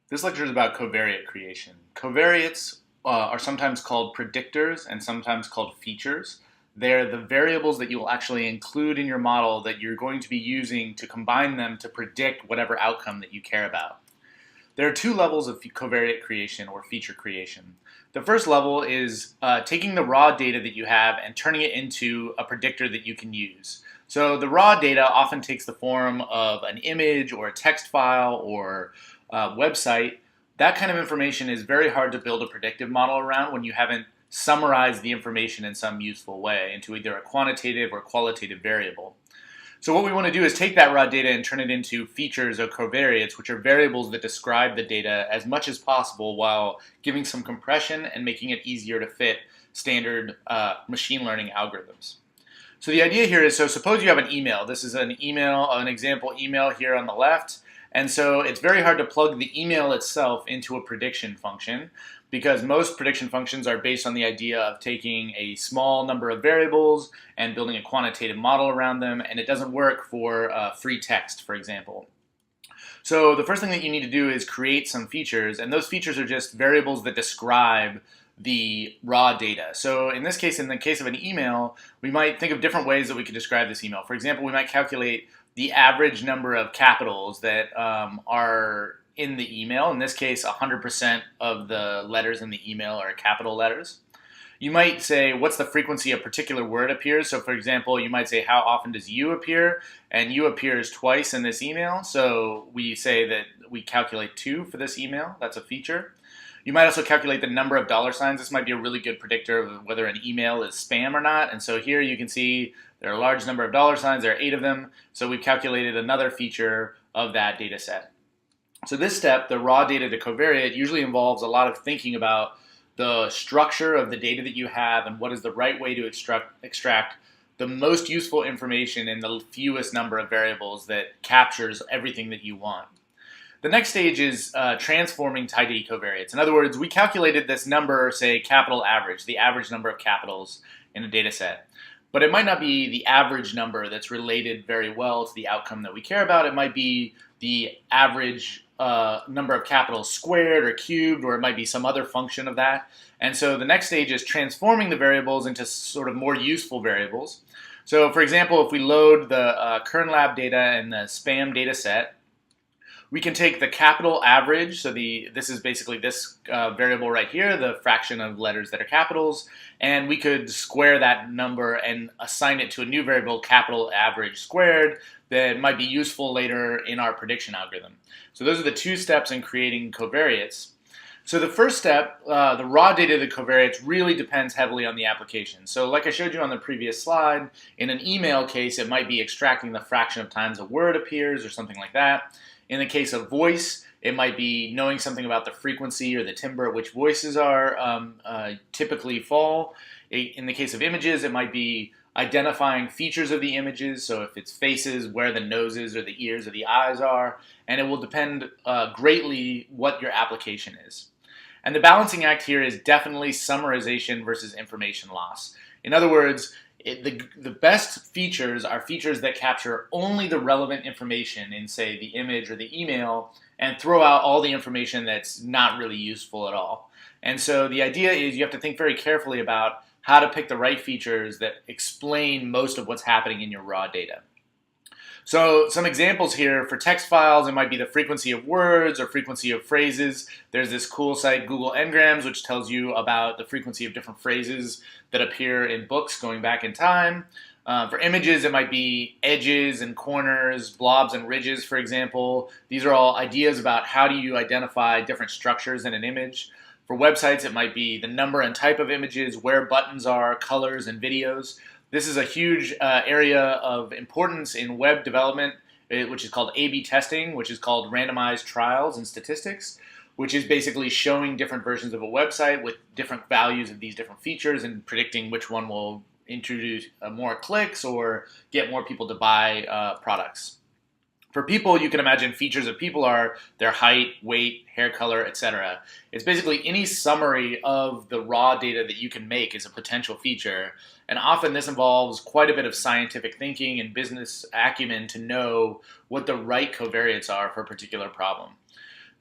This lecture is about covariate creation. Covariates are sometimes called predictors and sometimes called features. They're the variables that you will actually include in your model that you're going to be using to combine them to predict whatever outcome that you care about. There are two levels of covariate creation or feature creation. The first level is taking the raw data that you have and turning it into a predictor that you can use. So the raw data often takes the form of an image or a text file or website. That kind of information is very hard to build a predictive model around when you haven't summarized the information in some useful way into either a quantitative or qualitative variable. So what we want to do is take that raw data and turn it into features or covariates, which are variables that describe the data as much as possible while giving some compression and making it easier to fit standard machine learning algorithms. So the idea here is, so suppose you have an email. This is an email, an example email here on the left. And so it's very hard to plug the email itself into a prediction function because most prediction functions are based on the idea of taking a small number of variables and building a quantitative model around them, and it doesn't work for free text, for example. So the first thing that you need to do is create some features, and those features are just variables that describe the raw data. So in this case, in the case of an email, we might think of different ways that we could describe this email. For example, we might calculate the average number of capitals that are in the email. In this case, 100% of the letters in the email are capital letters. You might say, what's the frequency a particular word appears? So for example, you might say, how often does you appear? And you appears twice in this email. So we say that we calculate 2 for this email. That's a feature. You might also calculate the number of dollar signs. This might be a really good predictor of whether an email is spam or not. And so here you can see there are a large number of dollar signs. There are 8 of them. So we've calculated another feature of that data set. So this step, the raw data to covariate, usually involves a lot of thinking about the structure of the data that you have and what is the right way to extract the most useful information in the fewest number of variables that captures everything that you want. The next stage is transforming tidy covariates. In other words, we calculated this number, say capital average, the average number of capitals in a data set. But it might not be the average number that's related very well to the outcome that we care about. It might be the average number of capitals squared or cubed, or it might be some other function of that. And so the next stage is transforming the variables into sort of more useful variables. So for example, if we load the KernLab data and the spam data set, we can take the capital average, so this is basically this variable right here, the fraction of letters that are capitals, and we could square that number and assign it to a new variable, capital average squared, that might be useful later in our prediction algorithm. So those are the two steps in creating covariates. So the first step, the raw data of the covariates, really depends heavily on the application. So like I showed you on the previous slide, in an email case, it might be extracting the fraction of times a word appears or something like that. In the case of voice, it might be knowing something about the frequency or the timbre at which voices are typically fall. In the case of images, it might be identifying features of the images, so if it's faces, where the noses or the ears or the eyes are, and it will depend greatly what your application is. And the balancing act here is definitely summarization versus information loss. In other words, the best features are features that capture only the relevant information in, say, the image or the email and throw out all the information that's not really useful at all. And so the idea is you have to think very carefully about how to pick the right features that explain most of what's happening in your raw data. So some examples here for text files, it might be the frequency of words or frequency of phrases. There's this cool site, Google Ngrams, which tells you about the frequency of different phrases that appear in books going back in time. For images, it might be edges and corners, blobs and ridges, for example. These are all ideas about how do you identify different structures in an image. For websites, it might be the number and type of images, where buttons are, colors, and videos. This is a huge area of importance in web development, which is called A/B testing, which is called randomized trials and statistics, which is basically showing different versions of a website with different values of these different features and predicting which one will introduce more clicks or get more people to buy products. For people, you can imagine features of people are their height, weight, hair color, etc. It's basically any summary of the raw data that you can make is a potential feature. And often this involves quite a bit of scientific thinking and business acumen to know what the right covariates are for a particular problem.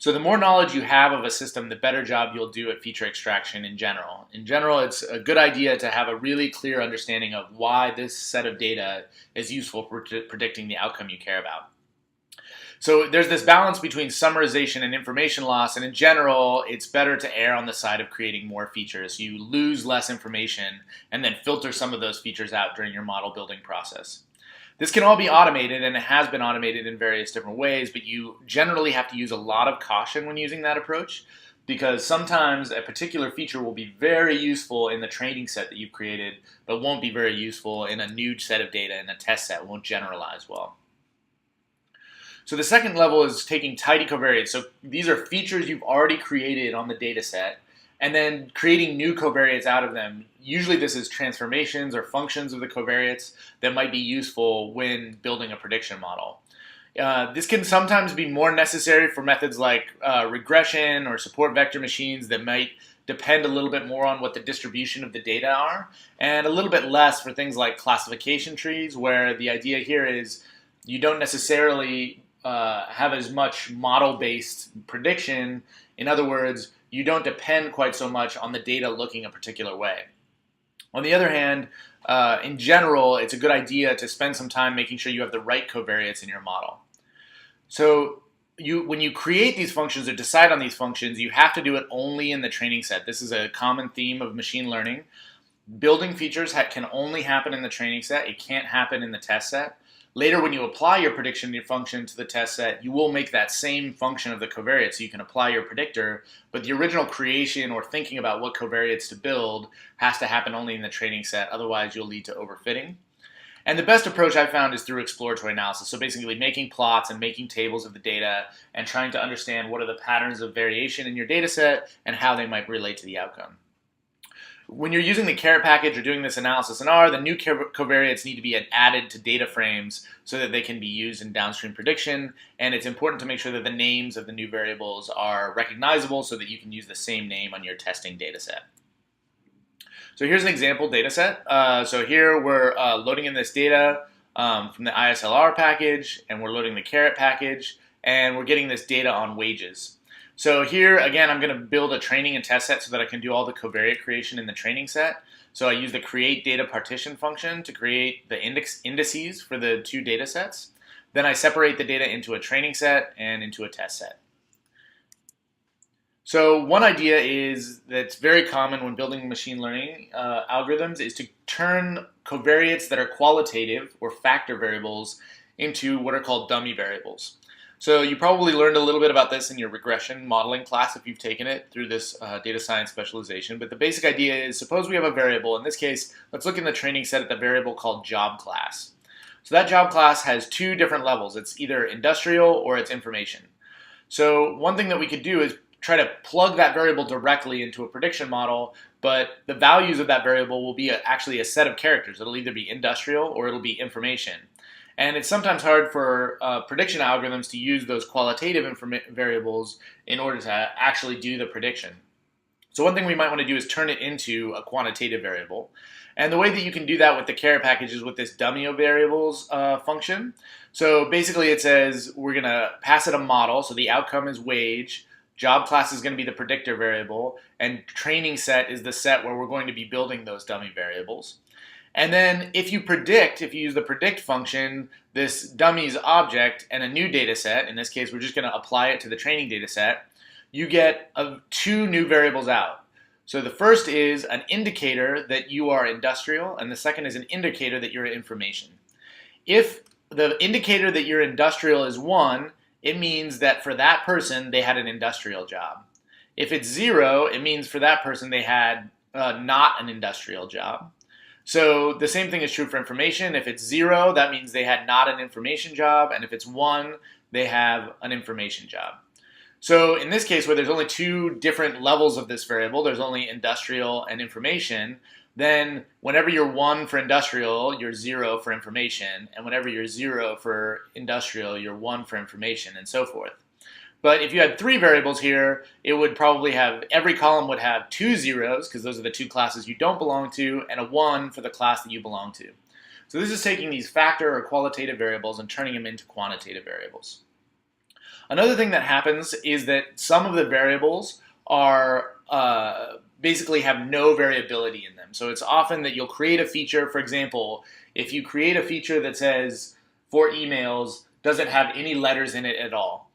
So the more knowledge you have of a system, the better job you'll do at feature extraction in general. In general, it's a good idea to have a really clear understanding of why this set of data is useful for predicting the outcome you care about. So there's this balance between summarization and information loss, and in general, it's better to err on the side of creating more features. You lose less information and then filter some of those features out during your model building process. This can all be automated, and it has been automated in various different ways, but you generally have to use a lot of caution when using that approach, because sometimes a particular feature will be very useful in the training set that you've created, but won't be very useful in a new set of data in a test set, won't generalize well. So the second level is taking tidy covariates. So these are features you've already created on the data set, and then creating new covariates out of them. Usually this is transformations or functions of the covariates that might be useful when building a prediction model. This can sometimes be more necessary for methods like regression or support vector machines that might depend a little bit more on what the distribution of the data are, and a little bit less for things like classification trees, where the idea here is you don't necessarily have as much model-based prediction. In other words, you don't depend quite so much on the data looking a particular way. On the other hand, in general, it's a good idea to spend some time making sure you have the right covariates in your model. So when you create these functions or decide on these functions, you have to do it only in the training set. This is a common theme of machine learning. Building features can only happen in the training set. It can't happen in the test set. Later, when you apply your prediction function to the test set, you will make that same function of the covariate, so you can apply your predictor, but the original creation or thinking about what covariates to build has to happen only in the training set, otherwise you'll lead to overfitting. And the best approach I've found is through exploratory analysis, so basically making plots and making tables of the data and trying to understand what are the patterns of variation in your data set and how they might relate to the outcome. When you're using the Covariate package or doing this analysis in R, the new covariates need to be added to data frames so that they can be used in downstream prediction, and it's important to make sure that the names of the new variables are recognizable so that you can use the same name on your testing data set. So here's an example data set. So here we're loading in this data from the ISLR package, and we're loading the Covariate package, and we're getting this data on wages. So here, again, I'm going to build a training and test set so that I can do all the covariate creation in the training set. So I use the create data partition function to create the indices for the two data sets. Then I separate the data into a training set and into a test set. So one idea is that's very common when building machine learning algorithms is to turn covariates that are qualitative or factor variables into what are called dummy variables. So you probably learned a little bit about this in your regression modeling class if you've taken it through this data science specialization. But the basic idea is, suppose we have a variable. In this case, let's look in the training set at the variable called job class. So that job class has two different levels. It's either industrial or it's information. So one thing that we could do is try to plug that variable directly into a prediction model, but the values of that variable will be actually a set of characters. It'll either be industrial or it'll be information. And it's sometimes hard for prediction algorithms to use those qualitative variables in order to actually do the prediction. So one thing we might want to do is turn it into a quantitative variable. And the way that you can do that with the Covariate package is with this dummy variables function. So basically it says we're going to pass it a model, so the outcome is wage, job class is going to be the predictor variable, and training set is the set where we're going to be building those dummy variables. And then if you use the predict function, this dummy's object and a new data set, in this case we're just going to apply it to the training data set, you get two new variables out. So the first is an indicator that you are industrial, and the second is an indicator that you're information. If the indicator that you're industrial is 1, it means that for that person they had an industrial job. If it's 0, it means for that person they had not an industrial job. So the same thing is true for information. If it's 0, that means they had not an information job, and if it's 1, they have an information job. So in this case, where there's only two different levels of this variable, there's only industrial and information, then whenever you're 1 for industrial, you're 0 for information, and whenever you're 0 for industrial, you're 1 for information, and so forth. But if you had 3 variables here, it would probably have, every column would have 2 zeros, because those are the 2 classes you don't belong to, and a 1 for the class that you belong to. So this is taking these factor or qualitative variables and turning them into quantitative variables. Another thing that happens is that some of the variables are basically have no variability in them. So it's often that you'll create a feature. For example, if you create a feature that says for emails doesn't have any letters in it at all,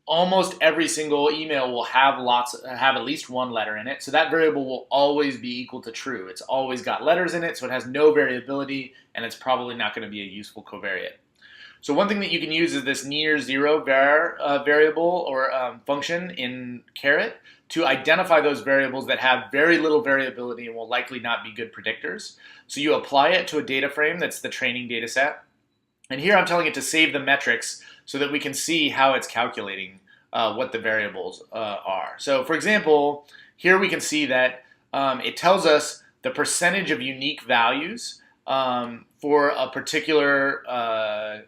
almost every single email will have at least one letter in it. So that variable will always be equal to true. It's always got letters in it, so it has no variability, and it's probably not going to be a useful covariate. So one thing that you can use is this near zero variable or function in Caret to identify those variables that have very little variability and will likely not be good predictors. So you apply it to a data frame that's the training data set. And here I'm telling it to save the metrics so that we can see how it's calculating what the variables are. So for example, here we can see that it tells us the percentage of unique values for a particular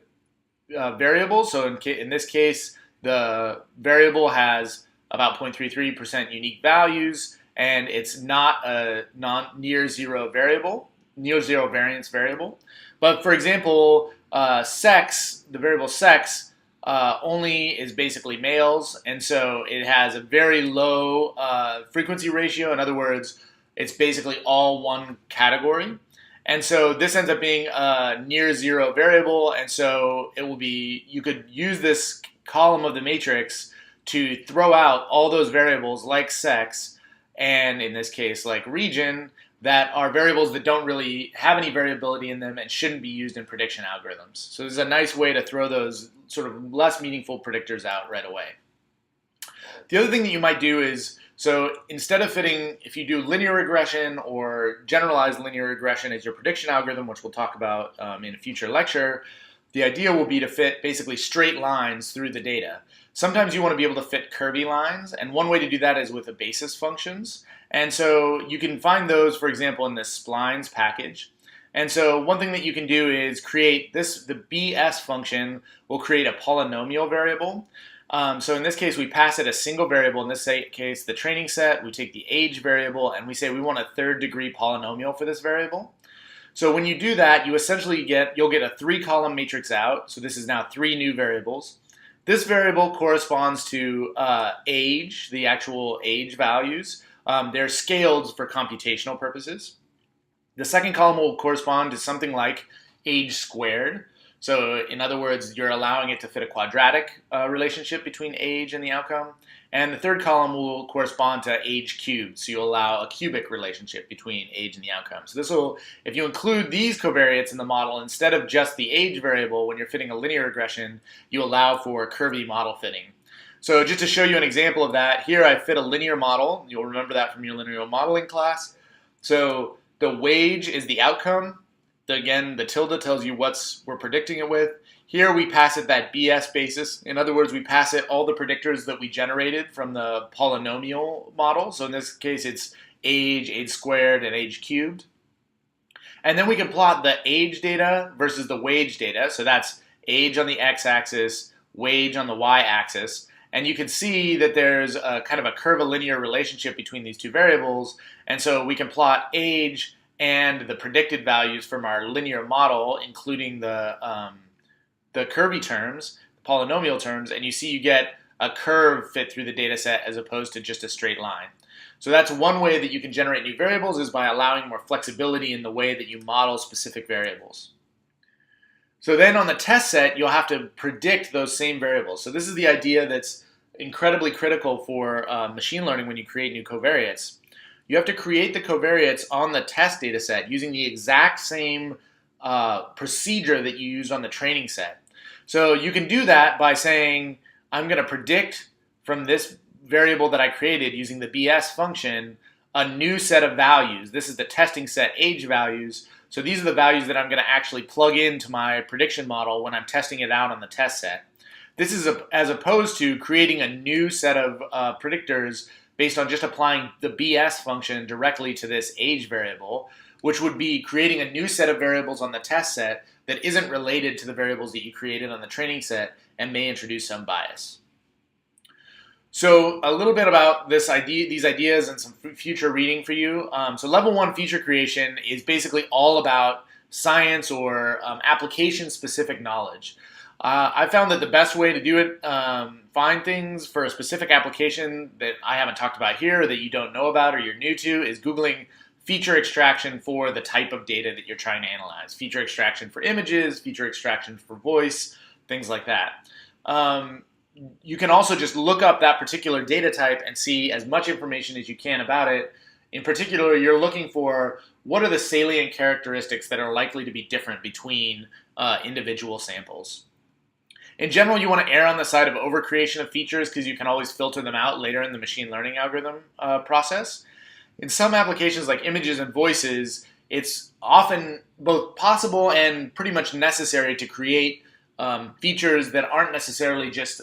variable. So in this case, the variable has about 0.33% unique values, and it's not a near zero variance variable. But for example, sex, the variable sex, only is basically males, and so it has a very low frequency ratio. In other words, it's basically all one category. And so this ends up being a near zero variable, and so it will be, you could use this column of the matrix to throw out all those variables like sex, and in this case like region, that are variables that don't really have any variability in them and shouldn't be used in prediction algorithms. So this is a nice way to throw those sort of less meaningful predictors out right away. The other thing that you might do is, so instead of fitting, if you do linear regression or generalized linear regression as your prediction algorithm, which we'll talk about in a future lecture, the idea will be to fit basically straight lines through the data. Sometimes you want to be able to fit curvy lines, and one way to do that is with the basis functions. And so you can find those, for example, in this splines package. And so one thing that you can do is create this, the BS function will create a polynomial variable. So in this case, we pass it a single variable. In this case, the training set, we take the age variable, and we say we want a third degree polynomial for this variable. So when you do that, you essentially you'll get a 3-column matrix out. So this is now 3 new variables. This variable corresponds to age, the actual age values. They're scaled for computational purposes. The second column will correspond to something like age squared. So in other words, you're allowing it to fit a quadratic relationship between age and the outcome. And the third column will correspond to age cubed. So you'll allow a cubic relationship between age and the outcome. So this will, if you include these covariates in the model, instead of just the age variable, when you're fitting a linear regression, you allow for curvy model fitting. So just to show you an example of that, here I fit a linear model. You'll remember that from your linear modeling class. So the wage is the outcome. Again, the tilde tells you we're predicting it with. Here we pass it that BS basis. In other words, we pass it all the predictors that we generated from the polynomial model. So in this case, it's age squared, and age cubed. And then we can plot the age data versus the wage data. So that's age on the x-axis, wage on the y-axis. And you can see that there's a kind of a curvilinear relationship between these two variables. And so we can plot age and the predicted values from our linear model, including the curvy terms, the polynomial terms, and you see you get a curve fit through the data set as opposed to just a straight line. So that's one way that you can generate new variables, is by allowing more flexibility in the way that you model specific variables. So then on the test set, you'll have to predict those same variables. So this is the idea that's incredibly critical for machine learning when you create new covariates. You have to create the covariates on the test data set using the exact same procedure that you used on the training set. So you can do that by saying, I'm going to predict from this variable that I created using the BS function a new set of values. This is the testing set age values. So these are the values that I'm going to actually plug into my prediction model when I'm testing it out on the test set. This is as opposed to creating a new set of predictors based on just applying the BS function directly to this age variable, which would be creating a new set of variables on the test set that isn't related to the variables that you created on the training set and may introduce some bias. So a little bit about these ideas and some future reading for you. So level 1 feature creation is basically all about science or application-specific knowledge. I found that the best way to do it, find things for a specific application that I haven't talked about here, or that you don't know about or you're new to, is Googling feature extraction for the type of data that you're trying to analyze. Feature extraction for images, feature extraction for voice, things like that. You can also just look up that particular data type and see as much information as you can about it. In particular, you're looking for what are the salient characteristics that are likely to be different between individual samples. In general, you want to err on the side of overcreation of features because you can always filter them out later in the machine learning algorithm process. In some applications like images and voices, it's often both possible and pretty much necessary to create features that aren't necessarily just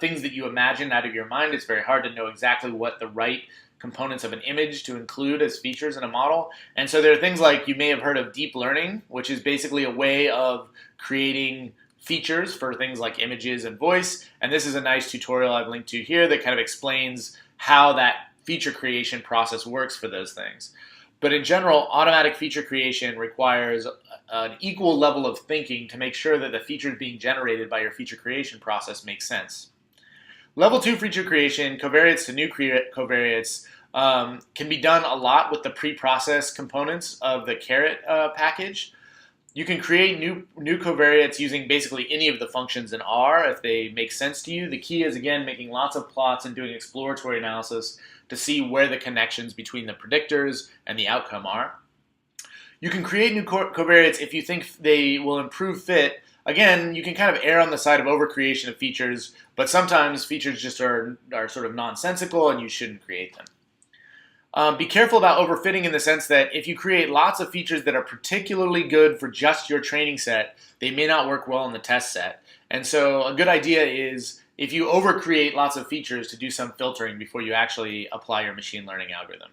things that you imagine out of your mind. It's very hard to know exactly what the right components of an image to include as features in a model. And so there are things like, you may have heard of deep learning, which is basically a way of creating features for things like images and voice. And this is a nice tutorial I've linked to here that kind of explains how that feature creation process works for those things. But in general, automatic feature creation requires an equal level of thinking to make sure that the features being generated by your feature creation process make sense. Level 2 feature creation, covariates to new covariates, can be done a lot with the pre-processed components of the Caret package. You can create new covariates using basically any of the functions in R if they make sense to you. The key is, again, making lots of plots and doing exploratory analysis to see where the connections between the predictors and the outcome are. You can create new covariates if you think they will improve fit. Again, you can kind of err on the side of overcreation of features, but sometimes features just are sort of nonsensical and you shouldn't create them. Be careful about overfitting in the sense that if you create lots of features that are particularly good for just your training set, they may not work well in the test set. And so a good idea is, if you overcreate lots of features, to do some filtering before you actually apply your machine learning algorithm.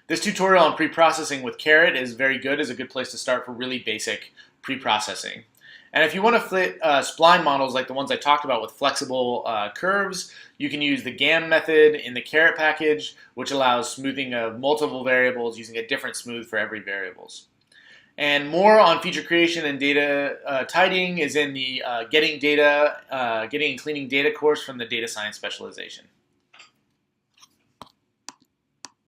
This tutorial on pre-processing with Caret is very good, is a good place to start for really basic pre-processing. And if you want to fit spline models like the ones I talked about with flexible curves, you can use the GAM method in the Caret package, which allows smoothing of multiple variables using a different smooth for every variables. And more on feature creation and data tidying is in the Getting and Cleaning Data course from the Data Science Specialization.